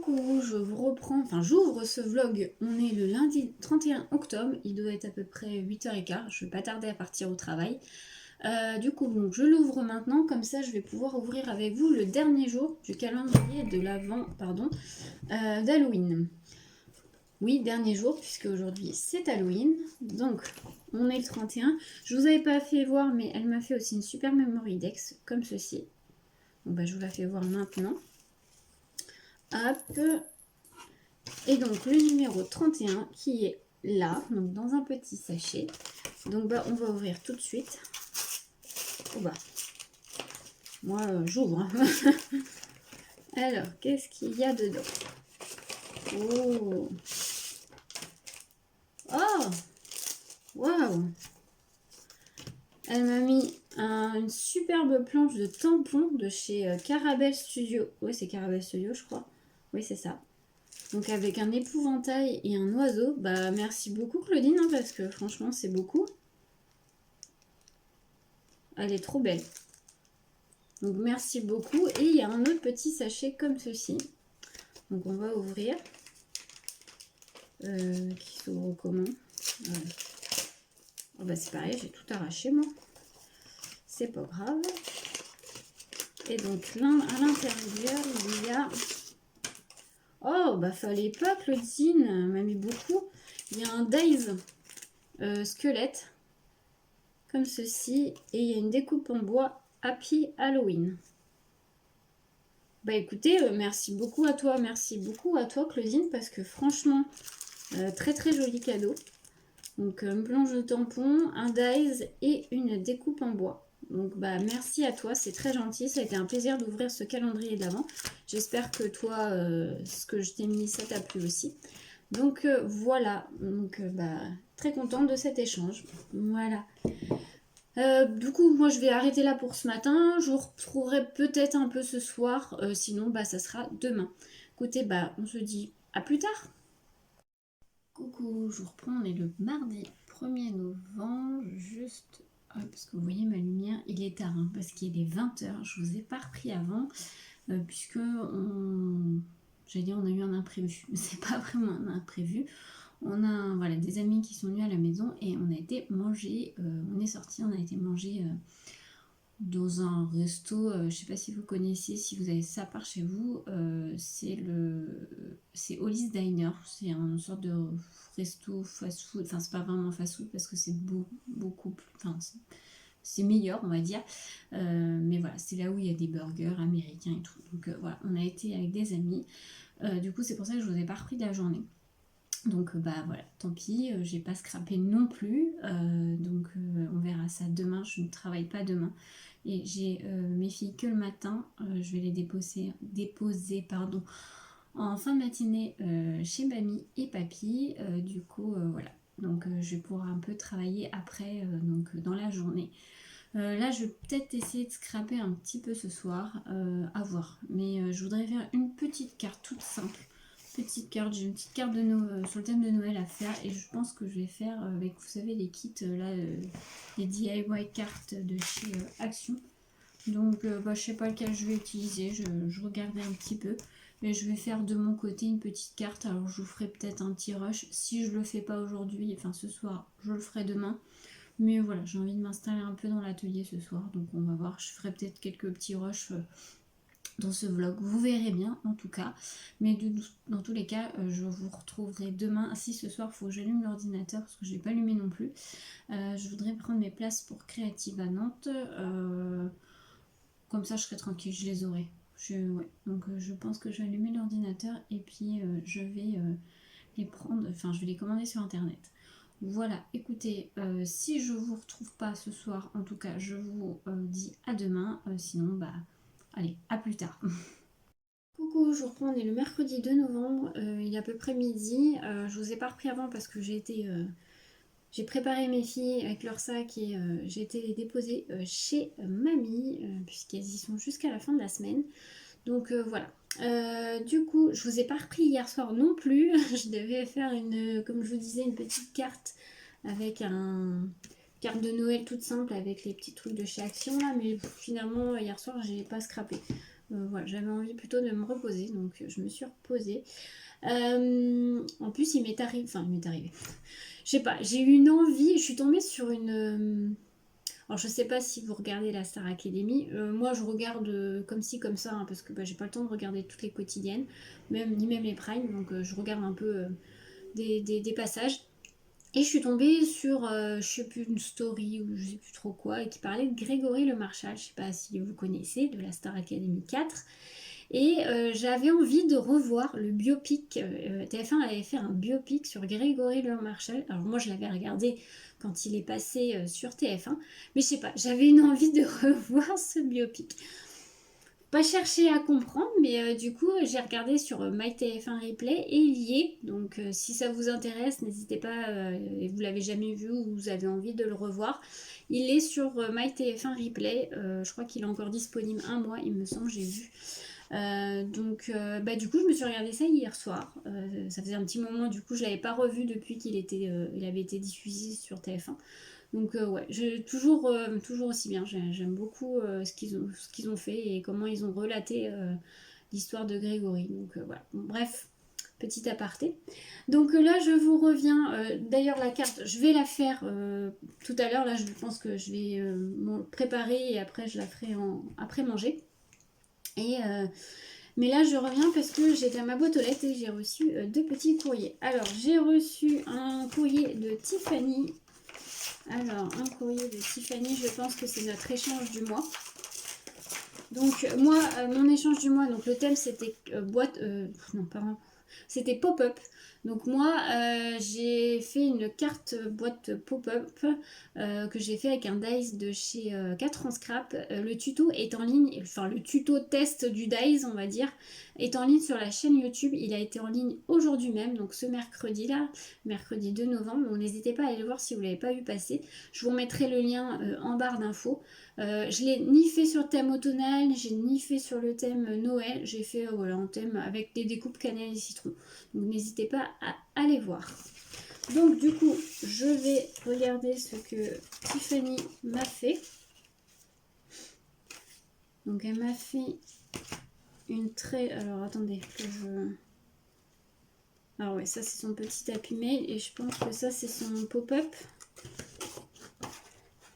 Coucou, je vous reprends, enfin j'ouvre ce vlog, on est le lundi 31 octobre, il doit être à peu près 8h15, je vais pas tarder à partir au travail. Du coup, donc, je l'ouvre maintenant, comme ça je vais pouvoir ouvrir avec vous le dernier jour du calendrier de l'Avent, d'Halloween. Oui, dernier jour, puisque aujourd'hui c'est Halloween, donc on est le 31. Je vous avais pas fait voir, mais elle m'a fait aussi une super memory dex, comme ceci. Donc bah, je vous la fais voir maintenant. Hop. Et donc le numéro 31 qui est là, donc dans un petit sachet. Donc bah on va ouvrir tout de suite. Oh bah, moi j'ouvre. Hein. Alors, qu'est-ce qu'il y a dedans? Oh, oh, waouh. Elle m'a mis une superbe planche de tampons de chez Caramel Studio. Oui, c'est Caramel Studio, je crois. Oui, c'est ça. Donc avec un épouvantail et un oiseau. Bah merci beaucoup Claudine, hein, parce que franchement c'est beaucoup. Elle est trop belle. Donc merci beaucoup. Et il y a un autre petit sachet comme ceci. Donc on va ouvrir. Qui s'ouvre comment? Oh bah c'est pareil, j'ai tout arraché moi. C'est pas grave. Et donc là, à l'intérieur, il y a... Oh bah fallait pas, Claudine m'a mis beaucoup. Il y a un Days squelette. Comme ceci. Et il y a une découpe en bois Happy Halloween. Bah écoutez, merci beaucoup à toi Claudine, parce que franchement, très très joli cadeau. Donc une planche de tampon, un dies et une découpe en bois. Donc bah merci à toi, c'est très gentil, ça a été un plaisir d'ouvrir ce calendrier de l'Avent. J'espère que toi, ce que je t'ai mis, ça t'a plu aussi. Donc voilà, donc bah très contente de cet échange. Voilà. Du coup, moi je vais arrêter là pour ce matin. Je vous retrouverai peut-être un peu ce soir. Sinon, bah ça sera demain. Écoutez, bah on se dit à plus tard. Coucou, je vous reprends. On est le mardi 1er novembre. Juste, parce que vous voyez ma lumière, il est tard, hein, parce qu'il est 20h. Je vous ai pas repris avant, puisque j'allais dire on a eu un imprévu. Mais c'est pas vraiment un imprévu. On a voilà, des amis qui sont venus à la maison et on a été manger, on est sorti, on a été manger dans un resto, je sais pas si vous connaissez, si vous avez ça par chez vous, c'est Holly's Diner, c'est une sorte de resto fast-food, enfin c'est pas vraiment fast-food parce que c'est beaucoup plus, enfin c'est meilleur on va dire, mais voilà, c'est là où il y a des burgers américains et tout, donc voilà, on a été avec des amis, du coup c'est pour ça que je vous ai pas repris de la journée. Donc bah voilà, tant pis, j'ai pas scrappé non plus, donc on verra ça demain, je ne travaille pas demain. Et j'ai mes filles que le matin, je vais les déposer pardon, en fin de matinée chez mamie et papy, du coup voilà. Donc je vais pouvoir un peu travailler après, donc dans la journée. Là je vais peut-être essayer de scraper un petit peu ce soir, à voir. Mais je voudrais faire une petite carte toute simple. Petite carte, j'ai une petite carte de Noël, sur le thème de Noël à faire et je pense que je vais faire avec, vous savez, les kits là, les DIY cartes de chez Action. Donc bah, je sais pas lequel je vais utiliser, je regardais un petit peu, mais je vais faire de mon côté une petite carte. Alors je vous ferai peut-être un petit rush, si je le fais pas aujourd'hui, enfin ce soir, je le ferai demain. Mais voilà, j'ai envie de m'installer un peu dans l'atelier ce soir, donc on va voir, je ferai peut-être quelques petits rushs dans ce vlog, vous verrez bien en tout cas, mais dans tous les cas je vous retrouverai demain. Si ce soir il faut que j'allume l'ordinateur parce que je l'ai pas allumé non plus, je voudrais prendre mes places pour Créative à Nantes, comme ça je serai tranquille, je les aurai. Ouais. Donc je pense que je vais allumer l'ordinateur et puis je vais les prendre, enfin je vais les commander sur internet. Voilà, écoutez, si je vous retrouve pas ce soir, en tout cas je vous dis à demain, sinon bah allez, à plus tard. Coucou, je vous reprends, on est le mercredi 2 novembre, il est à peu près midi. Je vous ai pas repris avant parce que j'ai préparé mes filles avec leur sac et j'ai été les déposer chez mamie, puisqu'elles y sont jusqu'à la fin de la semaine. Donc voilà. Du coup, je vous ai pas repris hier soir non plus. Je devais faire comme je vous disais, une petite carte avec un carte de Noël toute simple avec les petits trucs de chez Action là, mais finalement hier soir j'ai pas scrappé. Voilà, j'avais envie plutôt de me reposer, donc je me suis reposée. En plus, il m'est arrivé, je sais pas, j'ai eu une envie, je suis tombée sur une... alors je sais pas si vous regardez la Star Academy, moi je regarde comme ci comme ça, hein, parce que j'ai pas le temps de regarder toutes les quotidiennes, ni même les primes, donc je regarde un peu des passages. Et je suis tombée sur, je sais plus, une story ou je sais plus trop quoi, et qui parlait de Grégory Le Marchal, je sais pas si vous connaissez, de la Star Academy 4. Et j'avais envie de revoir le biopic. TF1 avait fait un biopic sur Grégory Le Marchal. Alors moi je l'avais regardé quand il est passé sur TF1. Mais je sais pas, j'avais une envie de revoir ce biopic. Pas cherché à comprendre, mais du coup j'ai regardé sur MyTF1 Replay et il y est. Donc si ça vous intéresse, n'hésitez pas, et vous l'avez jamais vu ou vous avez envie de le revoir. Il est sur MyTF1 Replay. Je crois qu'il est encore disponible un mois, il me semble, j'ai vu. Du coup je me suis regardé ça hier soir. Ça faisait un petit moment, du coup je l'avais pas revu depuis il avait été diffusé sur TF1. Donc ouais, j'ai toujours aussi bien. J'aime beaucoup ce qu'ils ont fait et comment ils ont relaté l'histoire de Grégory. Donc voilà. Bon, bref, petit aparté. Donc là je vous reviens. D'ailleurs la carte, je vais la faire tout à l'heure. Là je pense que je vais préparer et après je la ferai après manger. Mais là je reviens parce que j'étais à ma boîte aux lettres et j'ai reçu deux petits courriers. Alors j'ai reçu un courrier de Tiffany. Alors un courrier de Tiffany, je pense que c'est notre échange du mois. Donc moi, mon échange du mois, donc le thème c'était c'était pop-up. Donc moi, j'ai fait une carte boîte pop-up que j'ai fait avec un dice de chez 4 en scrap. Le tuto est en ligne, enfin le tuto test du dice, on va dire, est en ligne sur la chaîne YouTube. Il a été en ligne aujourd'hui même, donc ce mercredi là, mercredi 2 novembre. Donc n'hésitez pas à aller le voir si vous ne l'avez pas vu passer. Je vous remettrai le lien en barre d'infos. Je l'ai ni fait sur le thème automnal, j'ai ni fait sur le thème Noël, j'ai fait voilà, un thème avec des découpes cannelle et citron. Donc n'hésitez pas à aller voir. Donc du coup, je vais regarder ce que Tiffany m'a fait. Donc elle m'a fait une très... Alors attendez, que je... Alors ouais, ça c'est son petit tapis mail et je pense que ça c'est son pop-up.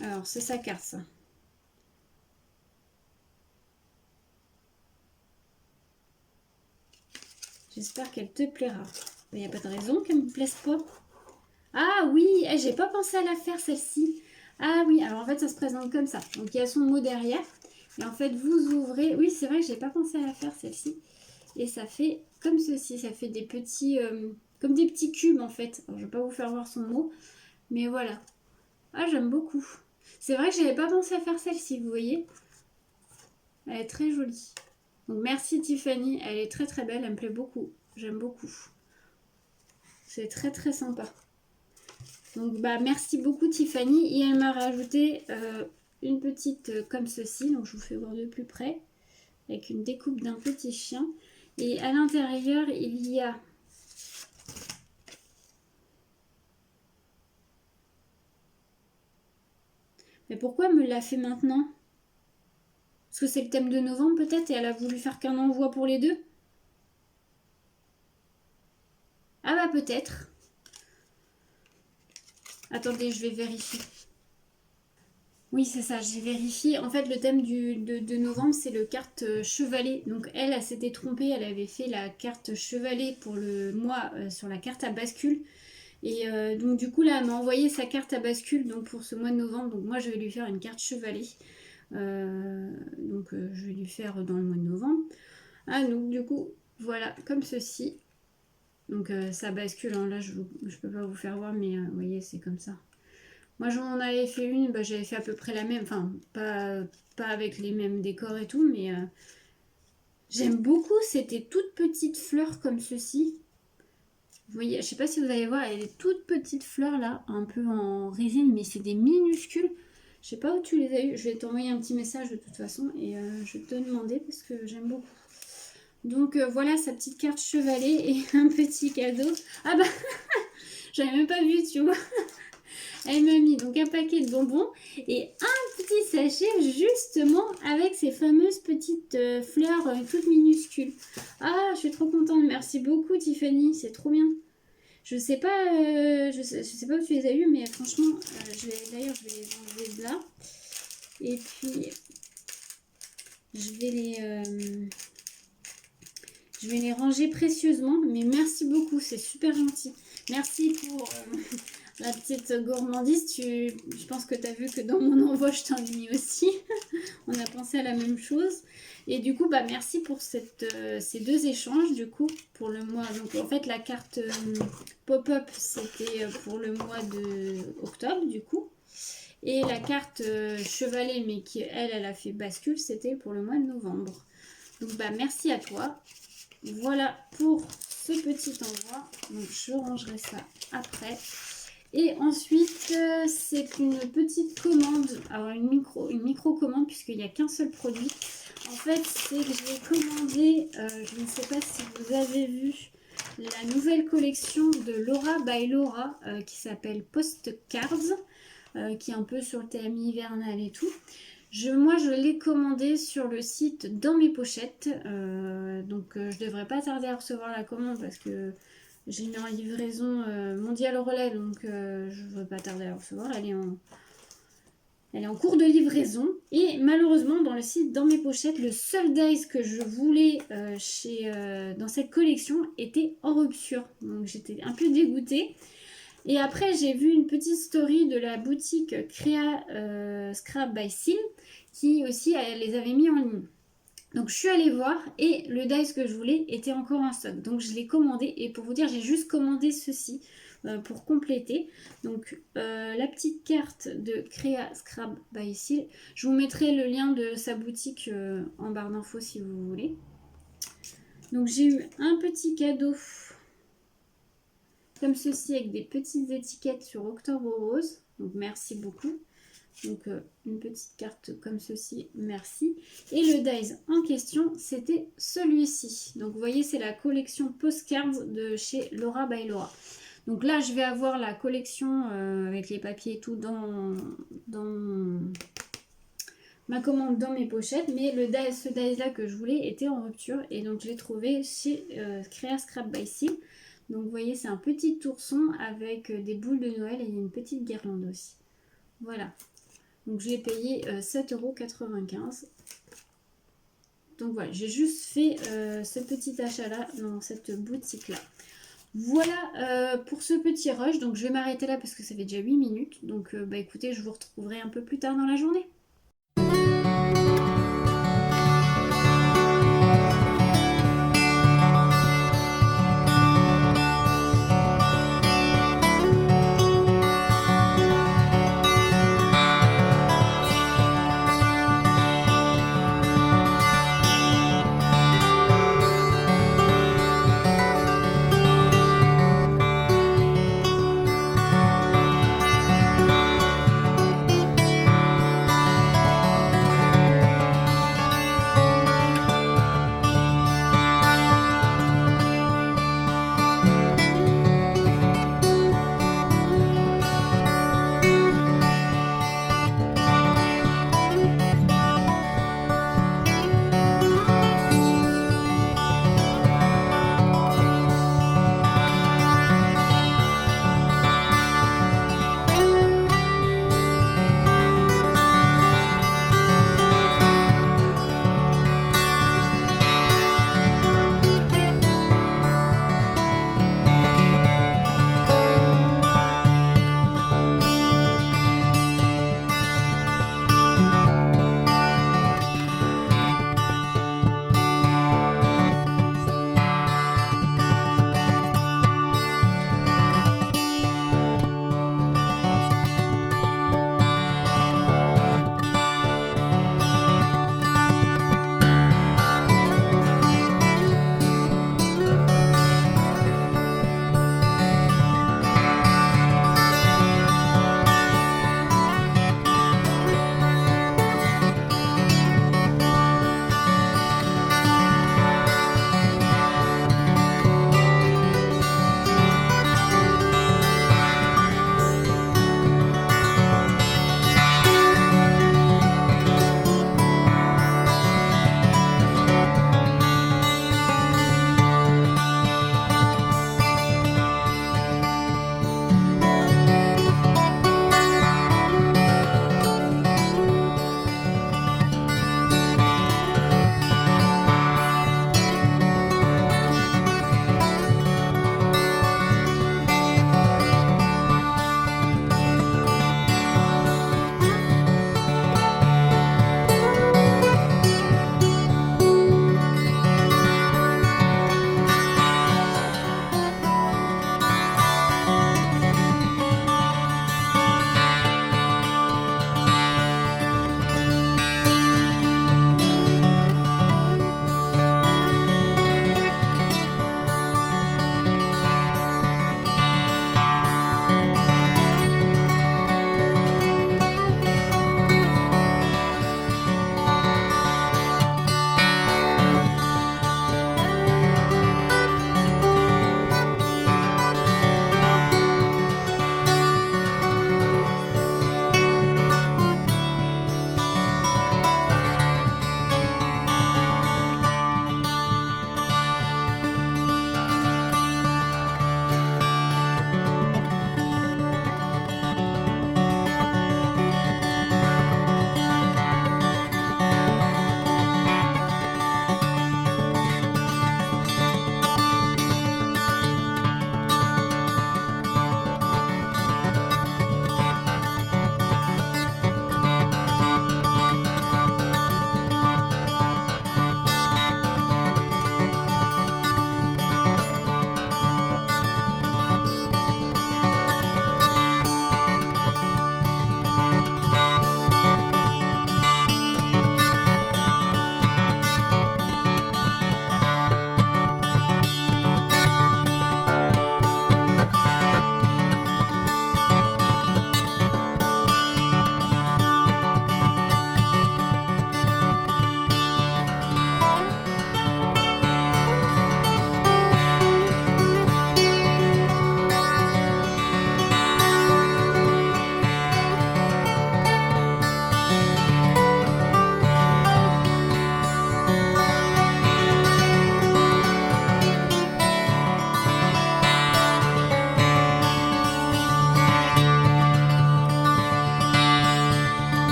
Alors c'est sa carte ça. J'espère qu'elle te plaira. Il n'y a pas de raison qu'elle ne me plaise pas. Ah oui, j'ai pas pensé à la faire celle-ci. Ah oui, alors en fait ça se présente comme ça. Donc il y a son mot derrière. Et en fait vous ouvrez... Oui c'est vrai que j'ai pas pensé à la faire celle-ci. Et ça fait comme ceci. Ça fait des petits... comme des petits cubes en fait. Alors je vais pas vous faire voir son mot. Mais voilà. Ah j'aime beaucoup. C'est vrai que j'avais pas pensé à faire celle-ci, vous voyez. Elle est très jolie. Donc merci Tiffany, elle est très très belle, elle me plaît beaucoup. J'aime beaucoup. C'est très très sympa. Donc merci beaucoup Tiffany. Et elle m'a rajouté une petite comme ceci. Donc je vous fais voir de plus près. Avec une découpe d'un petit chien. Et à l'intérieur il y a... Mais pourquoi elle me l'a fait maintenant? Parce que c'est le thème de novembre peut-être et elle a voulu faire qu'un envoi pour les deux? Ah bah peut-être. Attendez, je vais vérifier. Oui, c'est ça, j'ai vérifié. En fait, le thème de novembre, c'est le carte chevalet. Donc elle s'était trompée, elle avait fait la carte chevalet pour le mois sur la carte à bascule. Et donc du coup, là, elle m'a envoyé sa carte à bascule donc pour ce mois de novembre. Donc moi, je vais lui faire une carte chevalet. Je vais lui faire dans le mois de novembre. Ah, donc du coup, voilà, comme ceci. Donc ça bascule, hein. Là, je peux pas vous faire voir, mais vous voyez, c'est comme ça. Moi, j'en avais fait une, j'avais fait à peu près la même, enfin, pas avec les mêmes décors et tout, mais j'aime beaucoup. C'était toutes petites fleurs comme ceci. Vous voyez, je sais pas si vous allez voir, il y a des toutes petites fleurs là, un peu en résine, mais c'est des minuscules. Je sais pas où tu les as eues. Je vais t'envoyer un petit message de toute façon et je vais te demander parce que j'aime beaucoup. Donc voilà sa petite carte chevalet et un petit cadeau. Ah bah, j'avais même pas vu, tu vois. Elle m'a mis donc un paquet de bonbons et un petit sachet justement avec ces fameuses petites fleurs toutes minuscules. Ah, je suis trop contente. Merci beaucoup Tiffany, c'est trop bien. Je sais pas, je sais pas où tu les as eues, mais franchement, d'ailleurs, je vais les enlever de là. Et puis, je vais les ranger précieusement. Mais merci beaucoup, c'est super gentil. Merci pour la petite gourmandise. Je pense que tu as vu que dans mon envoi, je t'en ai mis aussi. On a pensé à la même chose. Et du coup, bah, merci pour ces deux échanges, du coup, pour le mois. Donc, en fait, la carte pop-up, c'était pour le mois de octobre, du coup. Et la carte chevalet, mais qui, elle a fait bascule, c'était pour le mois de novembre. Donc, bah, merci à toi. Voilà pour ce petit envoi. Donc, je rangerai ça après. Et ensuite, c'est une petite commande, alors une micro-commande, puisqu'il n'y a qu'un seul produit. En fait, c'est que j'ai commandé, je ne sais pas si vous avez vu, la nouvelle collection de Laura by Laura, qui s'appelle Postcards, qui est un peu sur le thème hivernal et tout. Moi, je l'ai commandé sur le site Dans mes pochettes, donc je devrais pas tarder à recevoir la commande parce que j'ai mis en livraison mondiale au relais, donc je ne veux pas tarder à la recevoir. Elle est en cours de livraison. Et malheureusement, dans le site Dans mes pochettes, le seul dice que je voulais dans cette collection était en rupture. Donc j'étais un peu dégoûtée. Et après, j'ai vu une petite story de la boutique Créa Scrap by Seal qui aussi les avait mis en ligne. Donc je suis allée voir et le dice que je voulais était encore en stock. Donc je l'ai commandé et pour vous dire, j'ai juste commandé ceci pour compléter. Donc la petite carte de Créa Scrap by Seal. Je vous mettrai le lien de sa boutique en barre d'infos si vous voulez. Donc j'ai eu un petit cadeau comme ceci avec des petites étiquettes sur Octobre Rose. Donc merci beaucoup. Donc une petite carte comme ceci, merci. Et le dice en question, c'était celui-ci. Donc vous voyez, c'est la collection Postcards de chez Laura by Laura. Donc là, je vais avoir la collection avec les papiers et tout dans ma commande dans mes pochettes. Mais ce dice là que je voulais était en rupture. Et donc je l'ai trouvé chez Créa Scrap by Seal. Donc vous voyez, c'est un petit ourson avec des boules de Noël et une petite guirlande aussi. Voilà. Donc je l'ai payé 7,95 €. Donc voilà, j'ai juste fait ce petit achat là dans cette boutique là. Voilà pour ce petit rush. Donc je vais m'arrêter là parce que ça fait déjà 8 minutes. Donc bah écoutez, je vous retrouverai un peu plus tard dans la journée.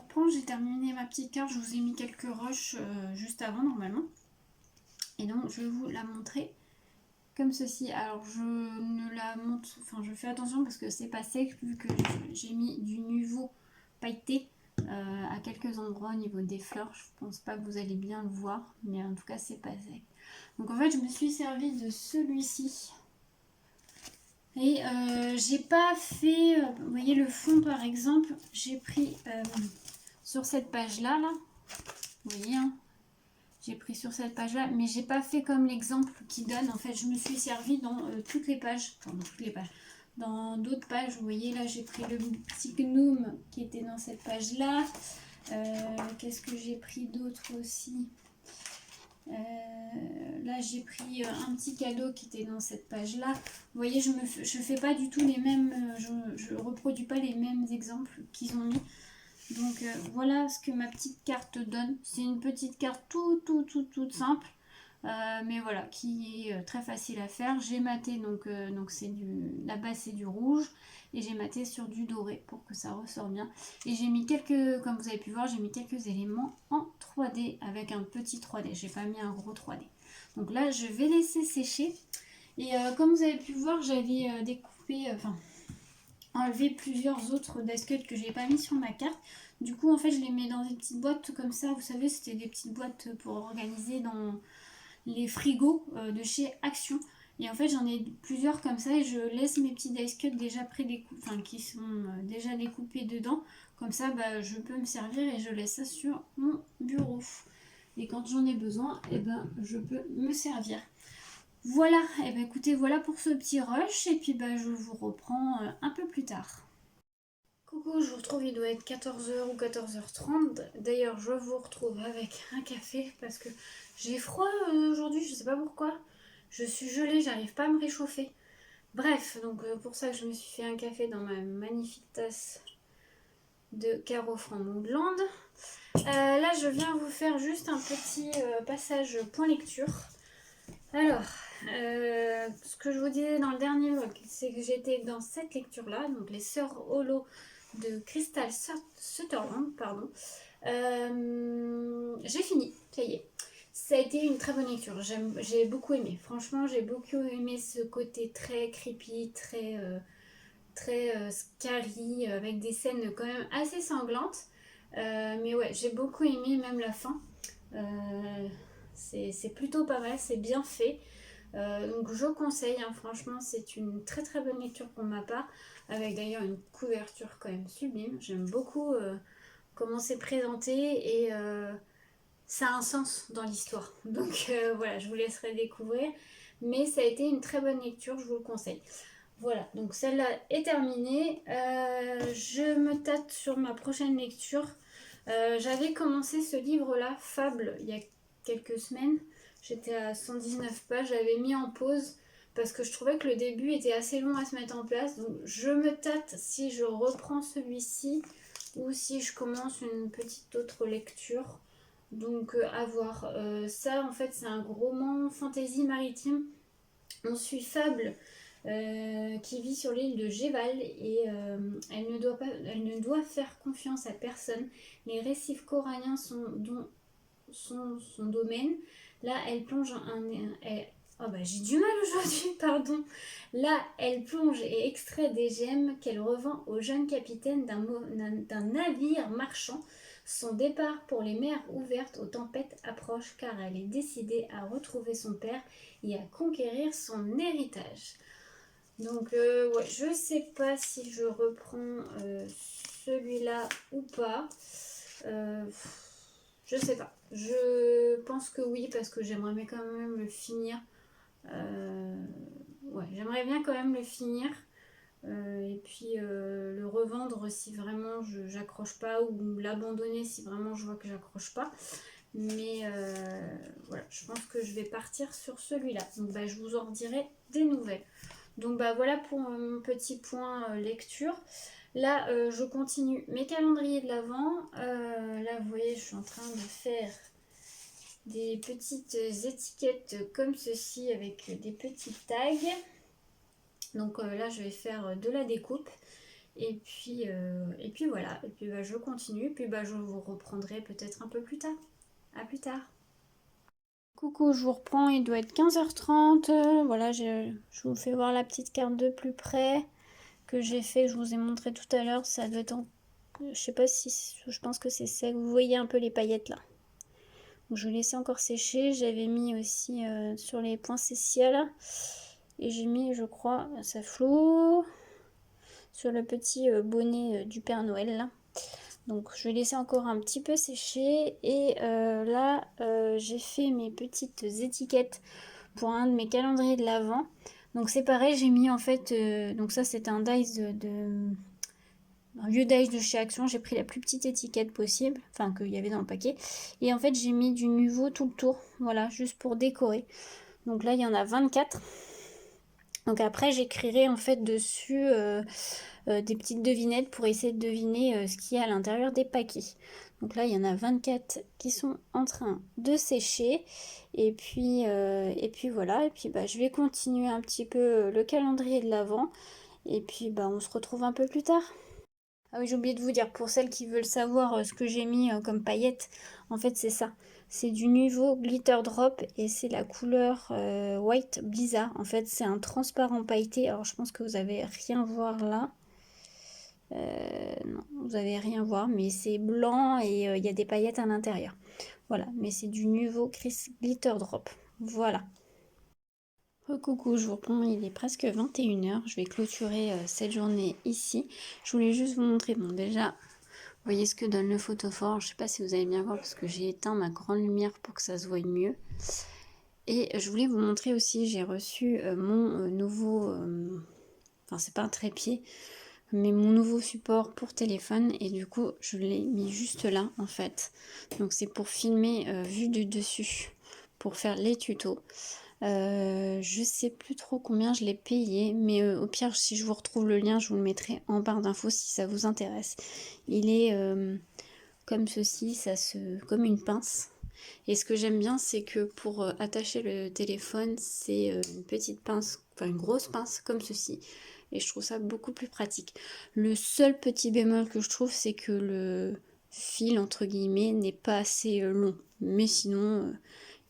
reprends, j'ai terminé ma petite carte, je vous ai mis quelques rushs juste avant normalement. Et donc je vais vous la montrer comme ceci. Alors je ne la monte, enfin je fais attention parce que c'est pas sec vu que j'ai mis du Nuvo pailleté à quelques endroits au niveau des fleurs. Je pense pas que vous allez bien le voir, mais en tout cas c'est pas sec. Donc en fait je me suis servi de celui-ci. Et j'ai pas fait, vous voyez le fond par exemple, j'ai pris sur cette page là, vous voyez, hein, j'ai pris sur cette page là, mais j'ai pas fait comme l'exemple qui donne. En fait, je me suis servi dans toutes les pages, enfin dans toutes les pages, dans d'autres pages. Vous voyez là, j'ai pris le petit gnome qui était dans cette page là. Qu'est-ce que j'ai pris d'autre aussi? Là j'ai pris un petit cadeau qui était dans cette page là. Vous voyez, je fais pas du tout les mêmes, je reproduis pas les mêmes exemples qu'ils ont mis. Donc voilà ce que ma petite carte donne. C'est une petite carte toute simple, mais voilà, qui est très facile à faire. J'ai maté, donc c'est la base c'est du rouge, et j'ai maté sur du doré pour que ça ressort bien. Et j'ai mis quelques, comme vous avez pu voir, j'ai mis quelques éléments en 3D avec un petit 3D. J'ai pas mis un gros 3D. Donc là, je vais laisser sécher. Et comme vous avez pu voir, j'avais découpé, enlevé plusieurs autres dascuts que j'ai pas mis sur ma carte. Du coup, en fait, je les mets dans des petites boîtes comme ça. Vous savez, c'était des petites boîtes pour organiser dans les frigos de chez Action. Et en fait, j'en ai plusieurs comme ça et je laisse mes petits dascuts déjà prédécoupés, enfin qui sont déjà découpés dedans. Comme ça, bah, je peux me servir et je laisse ça sur mon bureau. Et quand j'en ai besoin, eh ben, je peux me servir. Voilà, et ben écoutez, voilà pour ce petit rush, et puis bah, je vous reprends un peu plus tard. Coucou, je vous retrouve, il doit être 14h ou 14h30. D'ailleurs, je vous retrouve avec un café parce que j'ai froid aujourd'hui, je sais pas pourquoi. Je suis gelée, j'arrive pas à me réchauffer. Bref, donc pour ça que je me suis fait un café dans ma magnifique tasse de Caro Franc-Moudland. Là, je viens vous faire juste un petit passage point lecture. Alors, ce que je vous disais dans le dernier vlog, c'est que j'étais dans cette lecture-là, donc les Sœurs Holo de Crystal Sutherland, pardon. J'ai fini, ça y est. Ça a été une très bonne lecture, j'ai beaucoup aimé. Franchement, j'ai beaucoup aimé ce côté très creepy, très scary, avec des scènes quand même assez sanglantes. Mais ouais, j'ai beaucoup aimé même la fin. C'est plutôt pas mal, c'est bien fait. Donc je conseille, hein, franchement c'est une très très bonne lecture pour ma part, avec d'ailleurs une couverture quand même sublime. J'aime beaucoup comment c'est présenté et ça a un sens dans l'histoire. Donc voilà, je vous laisserai découvrir. Mais ça a été une très bonne lecture, je vous le conseille. Voilà, donc celle-là est terminée. Je me tâte sur ma prochaine lecture. J'avais commencé ce livre-là, Fable, il y a quelques semaines. J'étais à 119 pages, j'avais mis en pause parce que je trouvais que le début était assez long à se mettre en place. Donc je me tâte si je reprends celui-ci ou si je commence une petite autre lecture. Donc à voir. Ça en fait c'est un roman fantasy maritime. On suit Fable qui vit sur l'île de Géval et elle ne doit faire confiance à personne. Les récifs coralliens sont son domaine. Là, elle plonge oh bah, j'ai du mal aujourd'hui, pardon. Là, elle plonge et extrait des gemmes qu'elle revend au jeune capitaine d'un navire marchand. Son départ pour les mers ouvertes aux tempêtes approche car elle est décidée à retrouver son père et à conquérir son héritage. Donc, ouais, je sais pas si je reprends celui-là ou pas. Je sais pas. Je pense que oui, parce que j'aimerais bien quand même le finir. Ouais, j'aimerais bien quand même le finir. Et puis le revendre si vraiment j'accroche pas, ou l'abandonner si vraiment je vois que j'accroche pas. Mais voilà, je pense que je vais partir sur celui-là. Donc bah, je vous en dirai des nouvelles. Donc bah voilà pour mon petit point lecture. Là, je continue mes calendriers de l'Avent. Là, vous voyez, je suis en train de faire des petites étiquettes comme ceci avec des petits tags. Donc là, je vais faire de la découpe. Et puis voilà, et puis bah, je continue, puis bah, je vous reprendrai peut-être un peu plus tard. À plus tard. Coucou, je vous reprends, il doit être 15h30. Voilà, je vous fais voir la petite carte de plus près que j'ai fait, que je vous ai montré tout à l'heure. Ça doit être en... Je sais pas si... Je pense que c'est sec. Vous voyez un peu les paillettes là. Donc, je laissais encore sécher. J'avais mis aussi sur les poinsettias là. Et j'ai mis, je crois, ça floue, sur le petit bonnet du Père Noël là. Donc je vais laisser encore un petit peu sécher. Et là, j'ai fait mes petites étiquettes pour un de mes calendriers de l'Avent. Donc c'est pareil, j'ai mis en fait... donc ça c'est un dice un vieux dice de chez Action. J'ai pris la plus petite étiquette possible, enfin qu'il y avait dans le paquet. Et en fait j'ai mis du nouveau tout le tour. Voilà, juste pour décorer. Donc là il y en a 24. Donc après j'écrirai en fait dessus des petites devinettes pour essayer de deviner ce qu'il y a à l'intérieur des paquets. Donc là il y en a 24 qui sont en train de sécher. Et puis voilà. Et puis bah, je vais continuer un petit peu le calendrier de l'Avent. Et puis bah, on se retrouve un peu plus tard. Ah oui, j'ai oublié de vous dire, pour celles qui veulent savoir ce que j'ai mis comme paillettes, en fait c'est ça. C'est du nouveau Glitter Drop et c'est la couleur White Blizzard. En fait c'est un transparent pailleté. Alors je pense que vous avez rien voir là. Non, vous avez rien voir, mais c'est blanc et il y a des paillettes à l'intérieur. Voilà, mais c'est du nouveau Chris Glitter Drop. Voilà. Coucou, je vous reprends, il est presque 21h. Je vais clôturer cette journée ici. Je voulais juste vous montrer, bon déjà, vous voyez ce que donne le photophore. Je ne sais pas si vous allez bien voir parce que j'ai éteint ma grande lumière pour que ça se voie mieux. Et je voulais vous montrer aussi, j'ai reçu mon nouveau, enfin c'est pas un trépied, mais mon nouveau support pour téléphone. Et du coup, je l'ai mis juste là en fait. Donc c'est pour filmer vue du dessus, pour faire les tutos. Je sais plus trop combien je l'ai payé, mais au pire, si je vous retrouve le lien, je vous le mettrai en barre d'infos si ça vous intéresse. Il est comme ceci, comme une pince. Et ce que j'aime bien, c'est que pour attacher le téléphone, c'est une petite pince, enfin une grosse pince comme ceci. Et je trouve ça beaucoup plus pratique. Le seul petit bémol que je trouve, c'est que le fil, entre guillemets, n'est pas assez long. Mais sinon,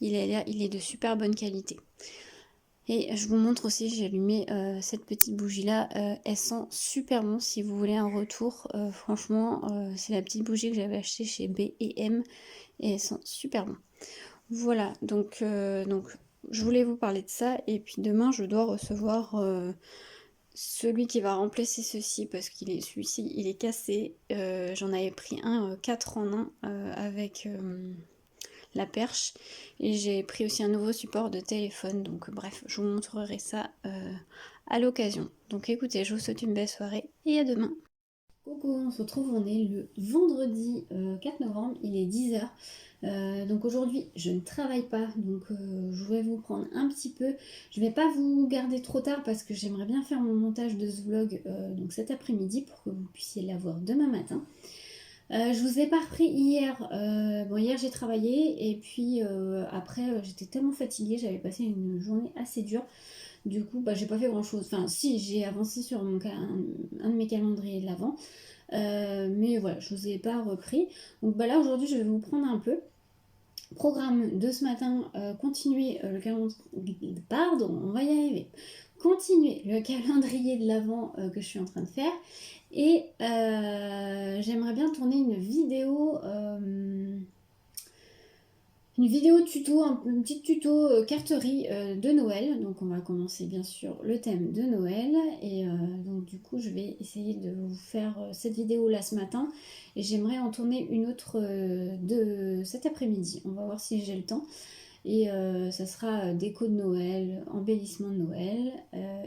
il est de super bonne qualité. Et je vous montre aussi, j'ai allumé cette petite bougie là, elle sent super bon si vous voulez un retour. Franchement, c'est la petite bougie que j'avais achetée chez B&M et elle sent super bon. Voilà, donc je voulais vous parler de ça. Et puis demain, je dois recevoir celui qui va remplacer ceci parce qu'il est celui-ci, il est cassé. J'en avais pris un 4 en 1 avec la perche et j'ai pris aussi un nouveau support de téléphone. Donc bref, je vous montrerai ça à l'occasion. Donc écoutez, je vous souhaite une belle soirée et à demain. Coucou, on se retrouve, on est le vendredi 4 novembre, il est 10h. Donc aujourd'hui, je ne travaille pas, donc je vais vous prendre un petit peu. Je ne vais pas vous garder trop tard parce que j'aimerais bien faire mon montage de ce vlog donc cet après-midi pour que vous puissiez l'avoir demain matin. Je vous ai pas repris hier. Bon, hier j'ai travaillé et puis après j'étais tellement fatiguée, j'avais passé une journée assez dure. Du coup, bah, j'ai pas fait grand chose. Enfin, si, j'ai avancé sur un de mes calendriers de l'avant. Mais voilà, je vous ai pas repris. Donc bah, là, aujourd'hui, je vais vous prendre un peu. Programme de ce matin, continuer le calendrier. Pardon, on va y arriver. Continuer le calendrier de l'avant que je suis en train de faire. Et j'aimerais bien tourner une vidéo tuto, une petite tuto carterie de Noël. Donc on va commencer bien sûr le thème de Noël. Et donc du coup je vais essayer de vous faire cette vidéo là ce matin. Et j'aimerais en tourner une autre de cet après-midi. On va voir si j'ai le temps. Et ça sera déco de Noël, embellissement de Noël.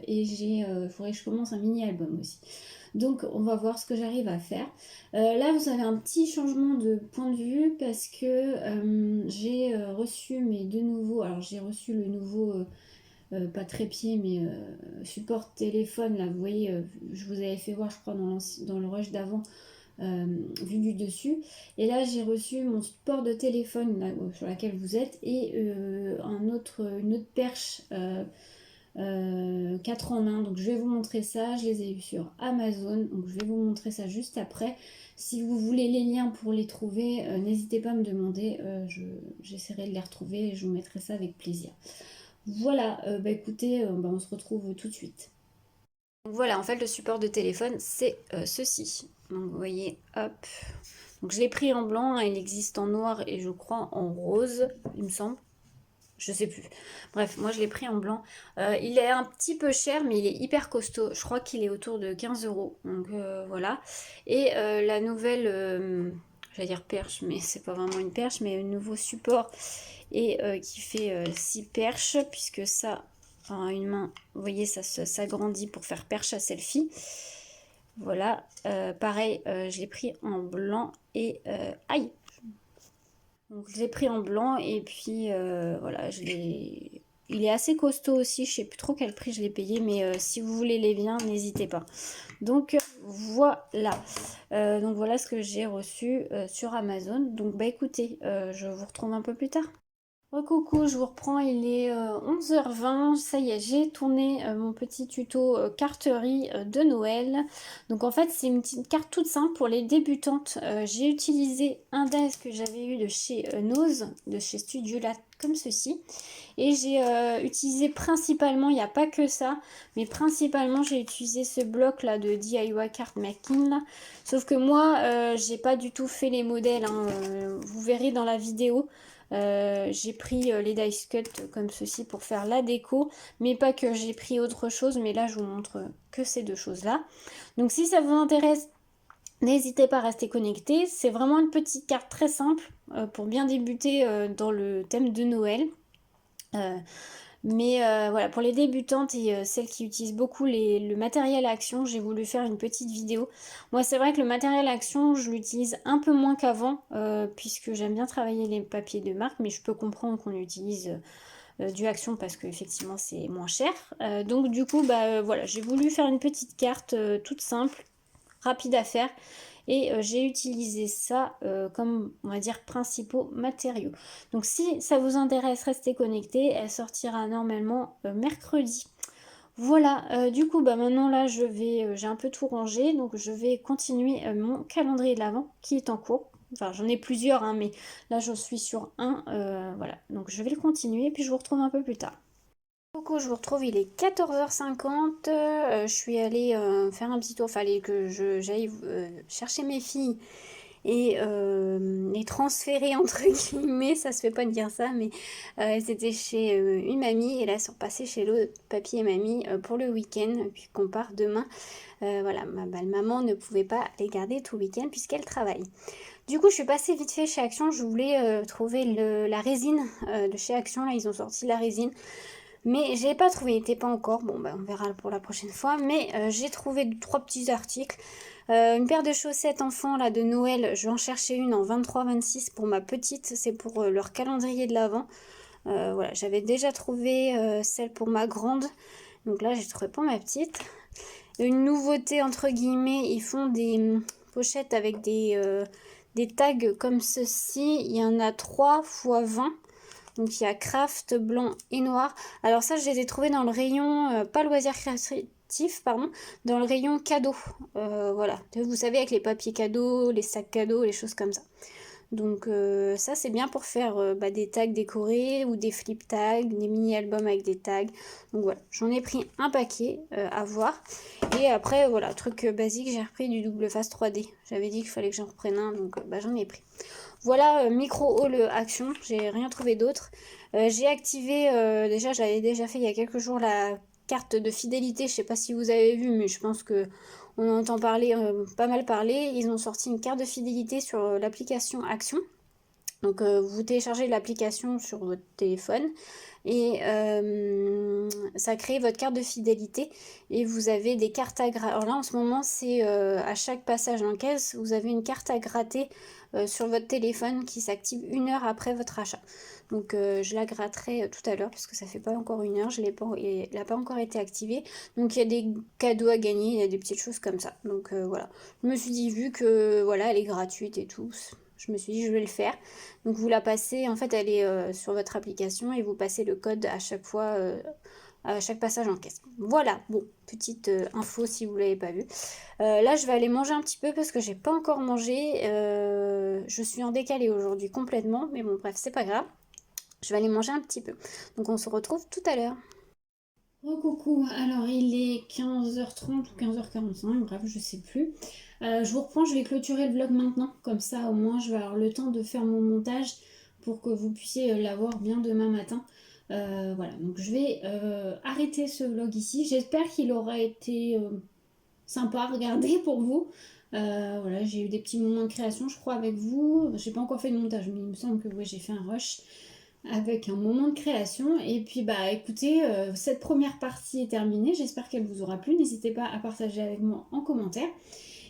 Et il faudrait que je commence un mini-album aussi. Donc on va voir ce que j'arrive à faire. Là vous avez un petit changement de point de vue parce que j'ai reçu mes deux nouveaux. Alors j'ai reçu le nouveau, pas trépied mais support téléphone. Là vous voyez, je vous avais fait voir je crois dans le rush d'avant. Vu du dessus, et là j'ai reçu mon support de téléphone là, sur laquelle vous êtes et une autre perche 4 en 1. Donc je vais vous montrer ça. Je les ai eus sur Amazon. Donc je vais vous montrer ça juste après. Si vous voulez les liens pour les trouver, n'hésitez pas à me demander. J'essaierai de les retrouver et je vous mettrai ça avec plaisir. Voilà, bah écoutez, on se retrouve tout de suite. Donc voilà, en fait, le support de téléphone, c'est ceci. Donc vous voyez, hop. Donc je l'ai pris en blanc, hein, il existe en noir et je crois en rose, il me semble. Je sais plus. Bref, moi je l'ai pris en blanc. Il est un petit peu cher, mais il est hyper costaud. Je crois qu'il est autour de 15 euros. Donc voilà. Et la nouvelle, j'allais dire perche, mais c'est pas vraiment une perche, mais un nouveau support et qui fait 6 perches, puisque ça, enfin, une main, vous voyez, ça s'agrandit pour faire perche à selfie. Voilà. Pareil, je l'ai pris en blanc et aïe! Donc je l'ai pris en blanc et puis voilà, il est assez costaud aussi, je sais plus trop quel prix je l'ai payé, mais si vous voulez les liens, n'hésitez pas. Donc voilà, donc voilà ce que j'ai reçu sur Amazon. Donc bah écoutez, je vous retrouve un peu plus tard. Coucou, je vous reprends, il est 11h20, ça y est, j'ai tourné mon petit tuto carterie de Noël. Donc en fait c'est une petite carte toute simple pour les débutantes. J'ai utilisé un DAS que j'avais eu de chez Nose, de chez Studiolat, comme ceci. Et j'ai utilisé principalement, il n'y a pas que ça, mais principalement j'ai utilisé ce bloc là de DIY Card Making là. Sauf que moi, j'ai pas du tout fait les modèles, hein, vous verrez dans la vidéo. J'ai pris les dice cut comme ceci pour faire la déco, mais pas que, j'ai pris autre chose, mais là je vous montre que ces deux choses là. Donc si ça vous intéresse, n'hésitez pas à rester connecté. C'est vraiment une petite carte très simple pour bien débuter dans le thème de Noël. Mais voilà, pour les débutantes et celles qui utilisent beaucoup le matériel action, j'ai voulu faire une petite vidéo. Moi, c'est vrai que le matériel action, je l'utilise un peu moins qu'avant, puisque j'aime bien travailler les papiers de marque, mais je peux comprendre qu'on utilise du action parce qu'effectivement, c'est moins cher. Donc du coup, bah voilà, j'ai voulu faire une petite carte toute simple, rapide à faire. Et j'ai utilisé ça comme, on va dire, principaux matériaux. Donc si ça vous intéresse, restez connectés. Elle sortira normalement mercredi. Voilà, du coup, bah maintenant là, j'ai un peu tout rangé. Donc je vais continuer mon calendrier de l'Avent qui est en cours. Enfin, j'en ai plusieurs, hein, mais là, j'en suis sur un. Voilà, donc je vais le continuer, puis je vous retrouve un peu plus tard. Coucou, je vous retrouve, il est 14h50, je suis allée faire un petit tour, fallait que j'aille chercher mes filles et les transférer entre guillemets, ça se fait pas de dire ça, mais elles étaient chez une mamie et là elles sont passées chez l'autre papy et mamie pour le week-end, puisqu'on part demain. Voilà, ma belle-maman ne pouvait pas les garder tout le week-end puisqu'elle travaille. Du coup, je suis passée vite fait chez Action, je voulais trouver la résine de chez Action, là ils ont sorti la résine. Mais je l'ai pas trouvé, il n'était pas encore. Bon, bah, on verra pour la prochaine fois. Mais j'ai trouvé 3 petits articles. Une paire de chaussettes enfants là de Noël. Je vais en chercher une en 23-26 pour ma petite. C'est pour leur calendrier de l'Avent. Voilà, j'avais déjà trouvé celle pour ma grande. Donc là, j'ai trouvé pour ma petite. Une nouveauté entre guillemets, ils font des pochettes avec des tags comme ceci. Il y en a 3 x 20. Donc il y a craft, blanc et noir. Alors ça, je les ai trouvés dans le rayon, pas loisirs créatifs, pardon, dans le rayon cadeaux. Voilà, vous savez, avec les papiers cadeaux, les sacs cadeaux, les choses comme ça. Donc ça, c'est bien pour faire des tags décorés ou des flip tags, des mini-albums avec des tags. Donc voilà, j'en ai pris un paquet à voir. Et après, voilà, truc basique, j'ai repris du double face 3D. J'avais dit qu'il fallait que j'en reprenne un, donc j'en ai pris. Voilà, micro haul action, j'ai rien trouvé d'autre. J'ai activé, déjà j'avais déjà fait il y a quelques jours la carte de fidélité, je sais pas si vous avez vu, mais je pense que on entend parler, pas mal parler. Ils ont sorti une carte de fidélité sur l'application Action. Donc vous téléchargez l'application sur votre téléphone et ça crée votre carte de fidélité et vous avez des cartes à gratter. Alors là en ce moment c'est à chaque passage en caisse, vous avez une carte à gratter sur votre téléphone qui s'active 1 heure après votre achat. Donc je la gratterai tout à l'heure parce que ça fait pas encore 1 heure, elle n'a pas encore été activée. Donc il y a des cadeaux à gagner, il y a des petites choses comme ça. Donc voilà, je me suis dit vu que voilà elle est gratuite et tout, je me suis dit je vais le faire. Donc vous la passez, en fait elle est sur votre application et vous passez le code à chaque fois à chaque passage en caisse. Voilà, bon, petite info si vous ne l'avez pas vu. Là, je vais aller manger un petit peu parce que j'ai pas encore mangé. Je suis en décalé aujourd'hui complètement, mais bon, bref, c'est pas grave. Je vais aller manger un petit peu. Donc on se retrouve tout à l'heure. Oh coucou, alors il est 15h30 ou 15h45, bref, je sais plus. Je vous reprends, je vais clôturer le vlog maintenant, comme ça au moins je vais avoir le temps de faire mon montage pour que vous puissiez l'avoir bien demain matin. Voilà, donc je vais arrêter ce vlog ici. J'espère qu'il aura été sympa à regarder pour vous. Voilà, j'ai eu des petits moments de création, je crois, avec vous. J'ai pas encore fait de montage, mais il me semble que oui, j'ai fait un rush avec un moment de création. Et puis bah écoutez, cette première partie est terminée, j'espère qu'elle vous aura plu. N'hésitez pas à partager avec moi en commentaire.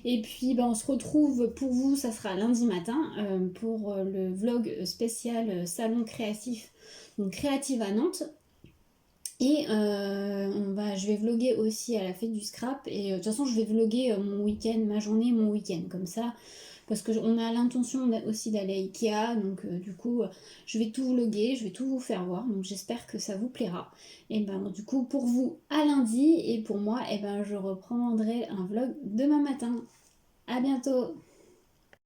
Et puis bah, on se retrouve pour vous, ça sera lundi matin, pour le vlog spécial salon créatif, donc créative à Nantes. Et je vais vlogger aussi à la fête du scrap. Et de toute façon, je vais vlogger mon week-end, ma journée, mon week-end, comme ça. Parce qu'on a l'intention aussi d'aller à Ikea. Donc du coup, je vais tout vlogger, je vais tout vous faire voir. Donc j'espère que ça vous plaira. Et ben du coup, pour vous, à lundi. Et pour moi, et ben, je reprendrai un vlog demain matin. À bientôt!